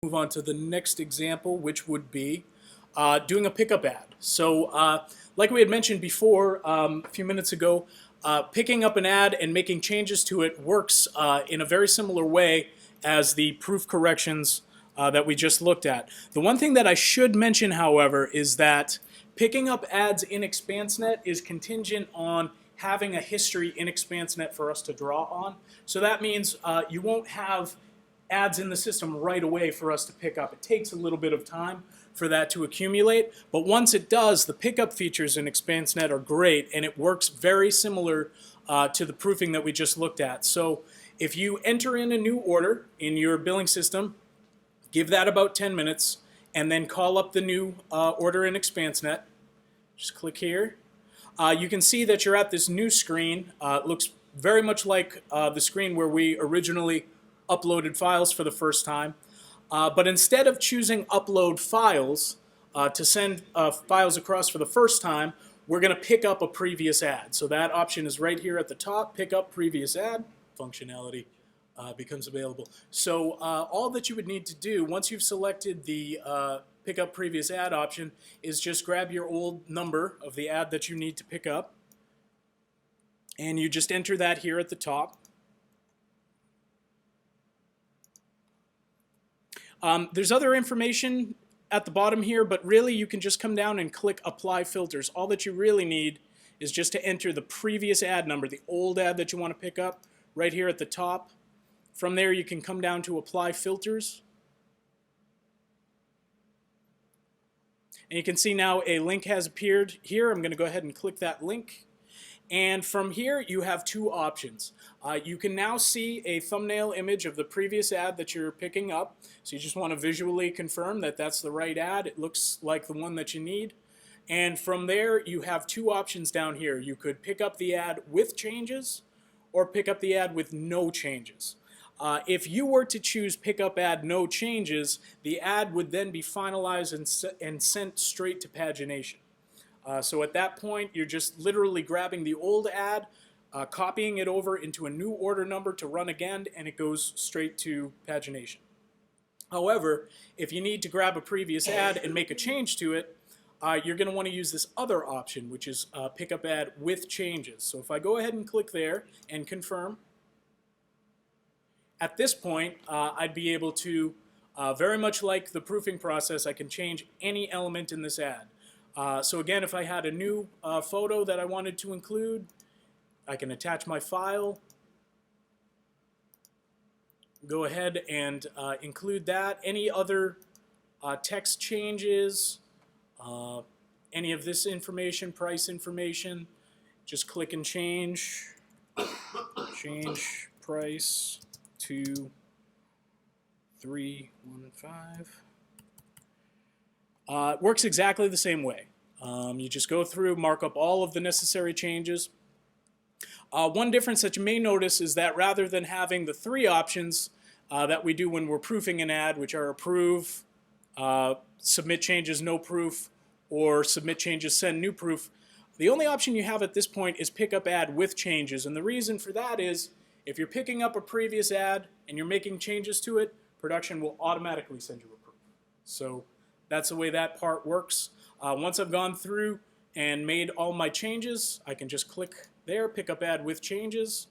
Move on to the next example, which would be doing a pickup ad. So like we had mentioned before a few minutes ago, picking up an ad and making changes to it works in a very similar way as the proof corrections that we just looked at. The one thing that I should mention, however, is that picking up ads in ExpanseNet is contingent on having a history in ExpanseNet for us to draw on. So that means you won't have ads in the system right away for us to pick up. It takes a little bit of time for that to accumulate, but once it does, the pickup features in ExpanseNet are great, and it works very similar to the proofing that we just looked at. So if you enter in a new order in your billing system, give that about 10 minutes, and then call up the new order in ExpanseNet. Just click here. You can see that you're at this new screen. It looks very much like the screen where we originally uploaded files for the first time. But instead of choosing upload files to send files across for the first time, we're going to pick up a previous ad. So that option is right here at the top, pick up previous ad functionality becomes available. So all that you would need to do once you've selected the pick up previous ad option is just grab your old number of the ad that you need to pick up, and you just enter that here at the top. There's other information at the bottom here, but really you can just come down and click Apply Filters. All that you really need is just to enter the previous ad number, the old ad that you want to pick up, right here at the top. From there you can come down to Apply Filters. And you can see now a link has appeared here. I'm going to go ahead and click that link. And from here, you have two options. You can now see a thumbnail image of the previous ad that you're picking up. So you just want to visually confirm that that's the right ad. It looks like the one that you need. And from there, you have two options down here. You could pick up the ad with changes or pick up the ad with no changes. If you were to choose pick up ad no changes, the ad would then be finalized and sent straight to pagination. So at that point, you're just literally grabbing the old ad, copying it over into a new order number to run again, and it goes straight to pagination. However, if you need to grab a previous ad and make a change to it, you're going to want to use this other option, which is pick up ad with changes. So if I go ahead and click there and confirm, at this point, I'd be able to, very much like the proofing process, I can change any element in this ad. So again, if I had a new photo that I wanted to include, I can attach my file, go ahead and include that. Any other text changes, any of this information, price information, just click and change price to 315. It works exactly the same way. You just go through, mark up all of the necessary changes. One difference that you may notice is that rather than having the three options that we do when we're proofing an ad, which are approve, submit changes, no proof, or submit changes, send new proof, the only option you have at this point is pick up ad with changes. And the reason for that is if you're picking up a previous ad and you're making changes to it, production will automatically send you a proof. So that's the way that part works. Once I've gone through and made all my changes, I can just click there, pick up ad with changes.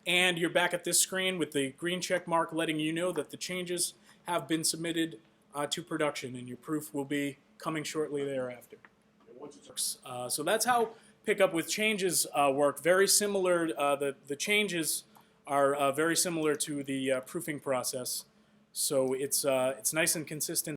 And you're back at this screen with the green check mark letting you know that the changes have been submitted to production, and your proof will be coming shortly thereafter. So that's how pickup with changes work. Very similar, the changes are very similar to the proofing process. So it's nice and consistent.